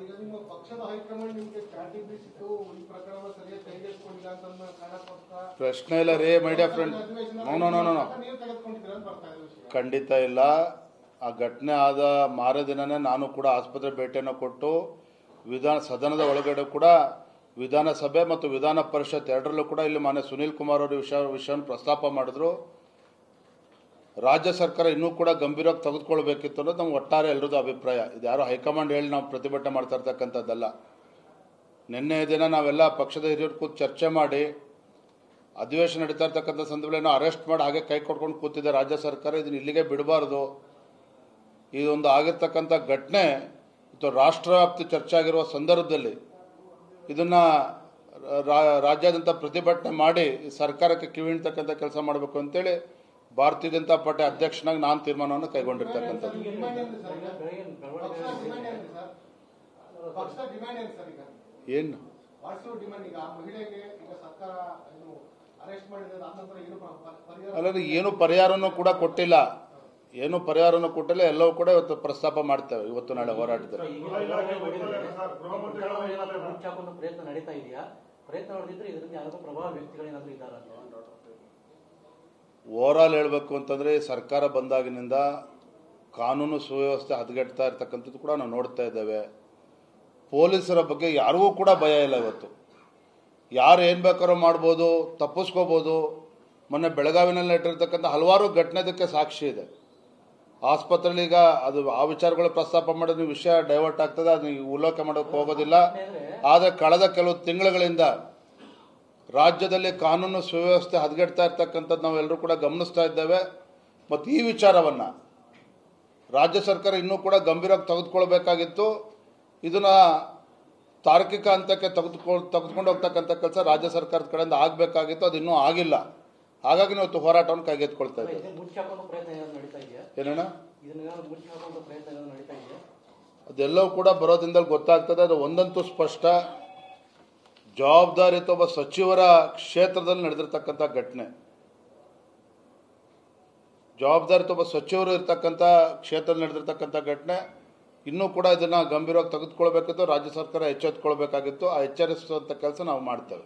ಈಗ ನಿಮ್ಮ ಪಕ್ಷದ ಹೈಕಮಾಂಡ್ ನಿಮಗೆ ಚಾಟಿ ಬೀಸಿತ್ತು ಈ ಪ್ರಕರಣ ಸರಿಯಾಗಿ ಕೈಗೆತ್ತಿಕೊಂಡಿಲ್ಲ ಅಂತ ಕಾರಣಕ್ಕೋಸ್ಕರ ಪ್ರಶ್ನೆ ಇಲ್ಲ ರೀ ಮೈ ಡಿಯರ್ ಫ್ರೆಂಡ್. ನೀವು ತೆಗೆದುಕೊಂಡಿದ್ದೀರ ಅಂತ ಬರ್ತಾ ಇದೆ ವಿಷಯ. ಖಂಡಿತ ಇಲ್ಲ. ಆ ಘಟನೆ ಆದ ಮಾರೇ ದಿನನೇ ನಾನು ಕೂಡ ಆಸ್ಪತ್ರೆ ಭೇಟಿಯನ್ನು ಕೊಟ್ಟು ಸದನದ ಒಳಗಡೆ ಕೂಡ ವಿಧಾನಸಭೆ ಮತ್ತು ವಿಧಾನ ಪರಿಷತ್ ಎರಡರಲ್ಲೂ ಕೂಡ ಇಲ್ಲಿ ಮಾನ್ಯ ಸುನೀಲ್ ಕುಮಾರ್ ಅವರು ವಿಷಯವನ್ನು ಪ್ರಸ್ತಾಪ ಮಾಡಿದ್ರು. ರಾಜ್ಯ ಸರ್ಕಾರ ಇನ್ನೂ ಕೂಡ ಗಂಭೀರವಾಗಿ ತೆಗೆದುಕೊಳ್ಬೇಕಿತ್ತು ಅನ್ನೋದು ನಮ್ಮ ಒಟ್ಟಾರೆ ಎಲ್ಲರದ್ದು ಅಭಿಪ್ರಾಯ. ಇದು ಯಾರೋ ಹೈಕಮಾಂಡ್ ಹೇಳಿ ನಾವು ಪ್ರತಿಭಟನೆ ಮಾಡ್ತಾ ಇರ್ತಕ್ಕಂಥದ್ದಲ್ಲ. ನಿನ್ನೆ ದಿನ ನಾವೆಲ್ಲ ಪಕ್ಷದ ಹಿರಿಯರು ಕೂತು ಚರ್ಚೆ ಮಾಡಿ ಅಧಿವೇಶನ ನಡೀತಾ ಇರ್ತಕ್ಕಂಥ ಸಂದರ್ಭದಲ್ಲಿ ಅರೆಸ್ಟ್ ಮಾಡಿ ಹಾಗೆ ಕೈ ಕೊಟ್ಕೊಂಡು ಕೂತಿದೆ ರಾಜ್ಯ ಸರ್ಕಾರ. ಇದನ್ನು ಇಲ್ಲಿಗೆ ಬಿಡಬಾರ್ದು. ಇದೊಂದು ಆಗಿರ್ತಕ್ಕಂಥ ಘಟನೆ ಇದು ರಾಷ್ಟ್ರವ್ಯಾಪ್ತಿ ಚರ್ಚೆ ಆಗಿರುವ ಸಂದರ್ಭದಲ್ಲಿ ಇದನ್ನು ರಾಜ್ಯಾದ್ಯಂತ ಪ್ರತಿಭಟನೆ ಮಾಡಿ ಸರ್ಕಾರಕ್ಕೆ ಕಿವಿಹಿಡ್ತಕ್ಕಂಥ ಕೆಲಸ ಮಾಡಬೇಕು ಅಂತೇಳಿ ಭಾರತೀಯ ಜನತಾ ಪಾರ್ಟಿ ಅಧ್ಯಕ್ಷನಾಗಿ ನಾನು ತೀರ್ಮಾನವನ್ನು ಕೈಗೊಂಡಿರ್ತಕ್ಕಂಥದ್ದು. ಏನು ಅಲ್ಲ, ಏನು ಪರಿಹಾರನೂ ಕೂಡ ಕೊಟ್ಟಿಲ್ಲ. ಏನು ಪರಿಹಾರನೂ ಕೊಟ್ಟಿಲ್ಲ. ಎಲ್ಲವೂ ಕೂಡ ಇವತ್ತು ಪ್ರಸ್ತಾಪ ಮಾಡ್ತೇವೆ ಇವತ್ತು ನಾಳೆ ಹೋರಾಟದಲ್ಲಿ. ಓವರಾಲ್ ಹೇಳಬೇಕು ಅಂತಂದರೆ ಸರ್ಕಾರ ಬಂದಾಗಿನಿಂದ ಕಾನೂನು ಸುವ್ಯವಸ್ಥೆ ಹದಗೆಡ್ತಾ ಇರ್ತಕ್ಕಂಥದ್ದು ಕೂಡ ನಾವು ನೋಡ್ತಾ ಇದ್ದೇವೆ. ಪೊಲೀಸರ ಬಗ್ಗೆ ಯಾರಿಗೂ ಕೂಡ ಭಯ ಇಲ್ಲ. ಇವತ್ತು ಯಾರು ಏನು ಬೇಕಾದ್ರೂ ಮಾಡ್ಬೋದು, ತಪ್ಪಿಸ್ಕೋಬೋದು. ಮೊನ್ನೆ ಬೆಳಗಾವಿನಲ್ಲಿ ಇಟ್ಟಿರ್ತಕ್ಕಂಥ ಹಲವಾರು ಘಟನೆದಕ್ಕೆ ಸಾಕ್ಷಿ ಇದೆ. ಆಸ್ಪತ್ರೆಯಲ್ಲಿ ಈಗ ಅದು ಆ ವಿಚಾರಗಳು ಪ್ರಸ್ತಾಪ ಮಾಡೋದು ವಿಷಯ ಡೈವರ್ಟ್ ಆಗ್ತದೆ, ಅದು ಉಲ್ಲೇಖ ಮಾಡೋಕ್ಕೆ ಹೋಗೋದಿಲ್ಲ. ಆದರೆ ಕಳೆದ ಕೆಲವು ತಿಂಗಳುಗಳಿಂದ ರಾಜ್ಯದಲ್ಲಿ ಕಾನೂನು ಸುವ್ಯವಸ್ಥೆ ಹದಗೆಡ್ತಾ ಇರ್ತಕ್ಕಂಥದ್ದು ನಾವೆಲ್ಲರೂ ಕೂಡ ಗಮನಿಸ್ತಾ ಇದ್ದೇವೆ. ಮತ್ತು ಈ ವಿಚಾರವನ್ನು ರಾಜ್ಯ ಸರ್ಕಾರ ಇನ್ನೂ ಕೂಡ ಗಂಭೀರವಾಗಿ ತೆಗೆದುಕೊಳ್ಬೇಕಾಗಿತ್ತು. ಇದನ್ನು ತಾರ್ಕಿಕ ಹಂತಕ್ಕೆ ತೆಗೆದುಕೊಂಡು ಹೋಗ್ತಕ್ಕಂಥ ಕೆಲಸ ರಾಜ್ಯ ಸರ್ಕಾರದ ಕಡೆಯಿಂದ ಆಗಬೇಕಾಗಿತ್ತು. ಅದು ಇನ್ನೂ ಆಗಿಲ್ಲ. ಹಾಗಾಗಿ ಇವತ್ತು ಹೋರಾಟವನ್ನು ಕೈಗೆತ್ತಿಕೊಳ್ತಾ ಇದ್ದೇವೆ. ಏನೇನ ಅದೆಲ್ಲವೂ ಕೂಡ ಬರೋದ್ರಿಂದಲೇ ಗೊತ್ತಾಗ್ತದೆ. ಅದು ಒಂದಂತೂ ಸ್ಪಷ್ಟ, ಜವಾಬ್ದಾರಿಯುತ ಒಬ್ಬ ಸಚಿವರ ಕ್ಷೇತ್ರದಲ್ಲಿ ನಡೆದಿರ್ತಕ್ಕಂಥ ಘಟನೆ. ಜವಾಬ್ದಾರಿಯುತ ಒಬ್ಬ ಸಚಿವರು ಇರ್ತಕ್ಕಂಥ ಕ್ಷೇತ್ರದಲ್ಲಿ ನಡೆದಿರ್ತಕ್ಕಂಥ ಘಟನೆ. ಇನ್ನೂ ಕೂಡ ಇದನ್ನು ಗಂಭೀರವಾಗಿ ತೆಗೆದುಕೊಳ್ಬೇಕಿತ್ತು. ರಾಜ್ಯ ಸರ್ಕಾರ ಎಚ್ಚೆತ್ತುಕೊಳ್ಬೇಕಾಗಿತ್ತು. ಆ ಎಚ್ಚರಿಸುವಂಥ ಕೆಲಸ ನಾವು ಮಾಡ್ತೇವೆ.